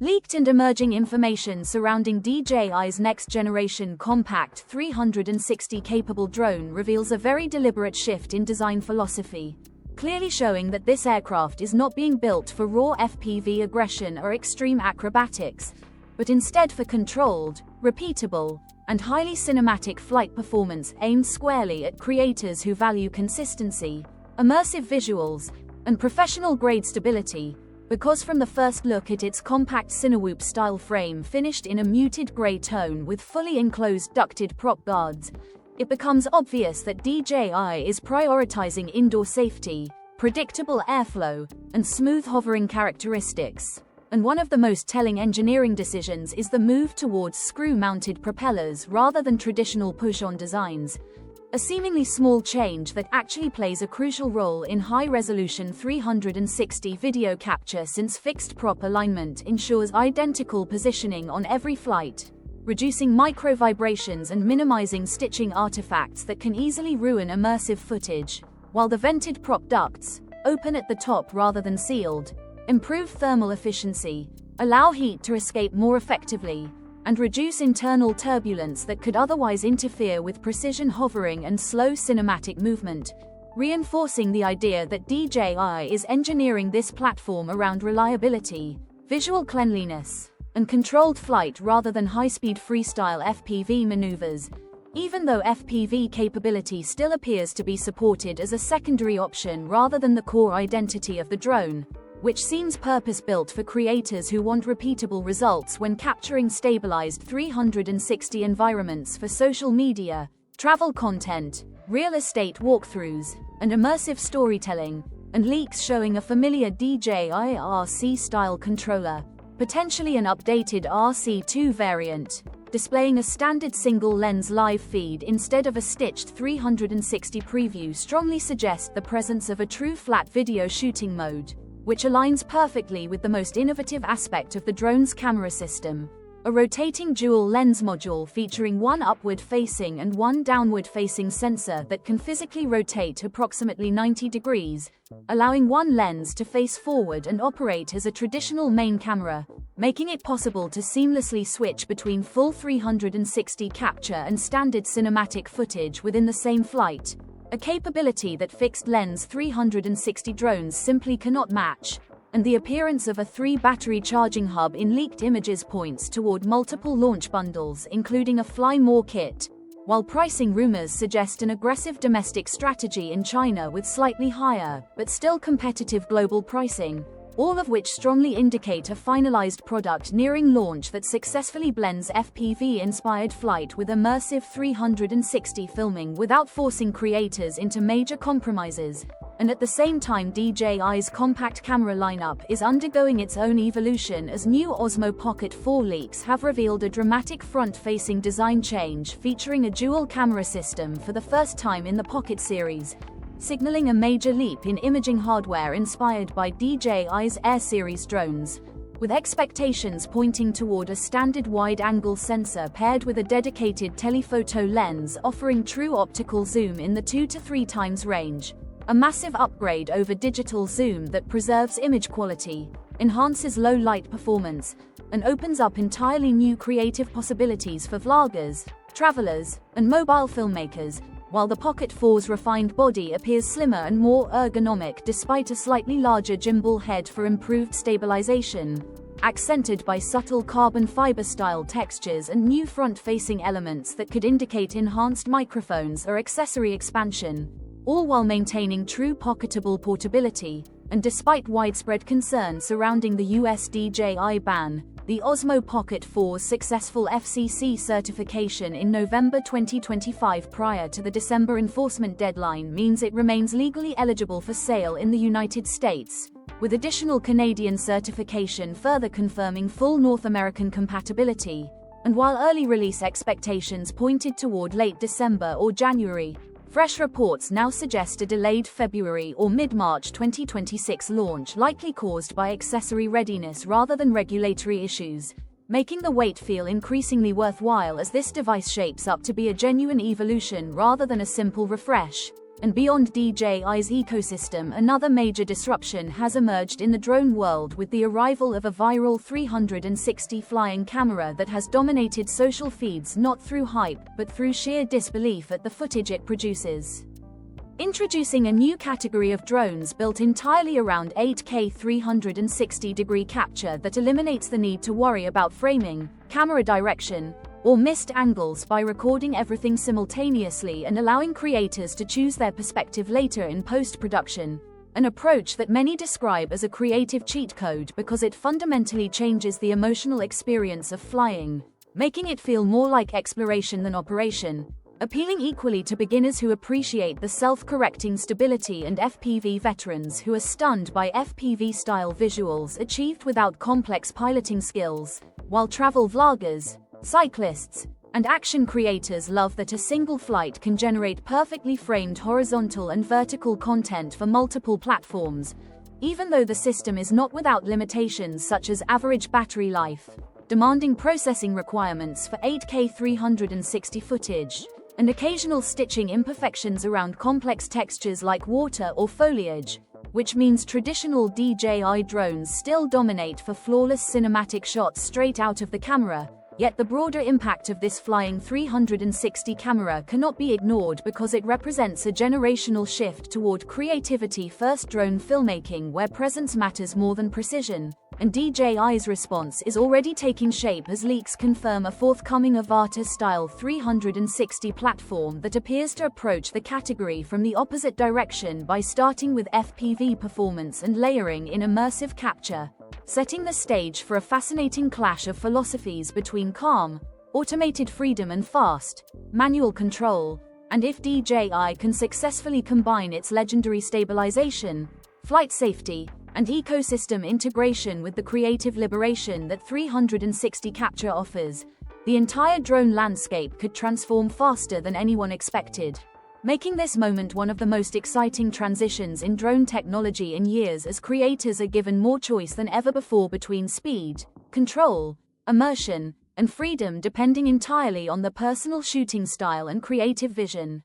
Leaked and emerging information surrounding DJI's next-generation compact 360-capable drone reveals a very deliberate shift in design philosophy, clearly showing that this aircraft is not being built for raw FPV aggression or extreme acrobatics, but instead for controlled, repeatable, and highly cinematic flight performance aimed squarely at creators who value consistency, immersive visuals, and professional-grade stability. Because from the first look at its compact Cinewoop-style frame finished in a muted grey tone with fully enclosed ducted prop guards, it becomes obvious that DJI is prioritizing indoor safety, predictable airflow, and smooth hovering characteristics. And one of the most telling engineering decisions is the move towards screw-mounted propellers rather than traditional push-on designs, a seemingly small change that actually plays a crucial role in high-resolution 360 video capture since fixed prop alignment ensures identical positioning on every flight, reducing micro-vibrations and minimizing stitching artifacts that can easily ruin immersive footage, while the vented prop ducts, open at the top rather than sealed, improve thermal efficiency, allow heat to escape more effectively, and reduce internal turbulence that could otherwise interfere with precision hovering and slow cinematic movement, reinforcing the idea that DJI is engineering this platform around reliability, visual cleanliness, and controlled flight rather than high-speed freestyle FPV maneuvers. Even though FPV capability still appears to be supported as a secondary option rather than the core identity of the drone, which seems purpose-built for creators who want repeatable results when capturing stabilized 360 environments for social media, travel content, real estate walkthroughs, and immersive storytelling, and leaks showing a familiar DJI RC-style controller, potentially an updated RC2 variant, displaying a standard single-lens live feed instead of a stitched 360 preview strongly suggest the presence of a true flat video shooting mode, which aligns perfectly with the most innovative aspect of the drone's camera system, a rotating dual-lens module featuring one upward-facing and one downward-facing sensor that can physically rotate approximately 90 degrees, allowing one lens to face forward and operate as a traditional main camera, making it possible to seamlessly switch between full 360 capture and standard cinematic footage within the same flight, a capability that fixed-lens 360 drones simply cannot match, and the appearance of a 3-battery charging hub in leaked images points toward multiple launch bundles including a Fly More kit, while pricing rumors suggest an aggressive domestic strategy in China with slightly higher, but still competitive global pricing, all of which strongly indicate a finalized product nearing launch that successfully blends FPV-inspired flight with immersive 360 filming without forcing creators into major compromises. And at the same time, DJI's compact camera lineup is undergoing its own evolution as new Osmo Pocket 4 leaks have revealed a dramatic front-facing design change featuring a dual camera system for the first time in the Pocket series, signaling a major leap in imaging hardware inspired by DJI's Air series drones, with expectations pointing toward a standard wide-angle sensor paired with a dedicated telephoto lens offering true optical zoom in the 2 to 3 times range, a massive upgrade over digital zoom that preserves image quality, enhances low-light performance, and opens up entirely new creative possibilities for vloggers, travelers, and mobile filmmakers, while the Pocket 4's refined body appears slimmer and more ergonomic despite a slightly larger gimbal head for improved stabilization, accented by subtle carbon fiber-style textures and new front-facing elements that could indicate enhanced microphones or accessory expansion, all while maintaining true pocketable portability. And despite widespread concern surrounding the US DJI ban, the Osmo Pocket 4's successful FCC certification in November 2025 prior to the December enforcement deadline means it remains legally eligible for sale in the United States, with additional Canadian certification further confirming full North American compatibility. And while early release expectations pointed toward late December or January, fresh reports now suggest a delayed February or mid-March 2026 launch likely caused by accessory readiness rather than regulatory issues, making the wait feel increasingly worthwhile as this device shapes up to be a genuine evolution rather than a simple refresh. And beyond DJI's ecosystem, another major disruption has emerged in the drone world with the arrival of a viral 360 flying camera that has dominated social feeds not through hype but through sheer disbelief at the footage it produces. Introducing a new category of drones built entirely around 8K 360-degree capture that eliminates the need to worry about framing, camera direction, or missed angles by recording everything simultaneously and allowing creators to choose their perspective later in post-production, an approach that many describe as a creative cheat code because it fundamentally changes the emotional experience of flying, making it feel more like exploration than operation, appealing equally to beginners who appreciate the self-correcting stability and FPV veterans who are stunned by FPV-style visuals achieved without complex piloting skills, while travel vloggers, cyclists, and action creators love that a single flight can generate perfectly framed horizontal and vertical content for multiple platforms, even though the system is not without limitations such as average battery life, demanding processing requirements for 8K 360 footage, and occasional stitching imperfections around complex textures like water or foliage, which means traditional DJI drones still dominate for flawless cinematic shots straight out of the camera. Yet the broader impact of this flying 360 camera cannot be ignored because it represents a generational shift toward creativity-first drone filmmaking where presence matters more than precision, and DJI's response is already taking shape as leaks confirm a forthcoming Avata-style 360 platform that appears to approach the category from the opposite direction by starting with FPV performance and layering in immersive capture, setting the stage for a fascinating clash of philosophies between calm, automated freedom and fast, manual control, and if DJI can successfully combine its legendary stabilization, flight safety, and ecosystem integration with the creative liberation that 360 capture offers, the entire drone landscape could transform faster than anyone expected, making this moment one of the most exciting transitions in drone technology in years as creators are given more choice than ever before between speed, control, immersion, and freedom depending entirely on their personal shooting style and creative vision.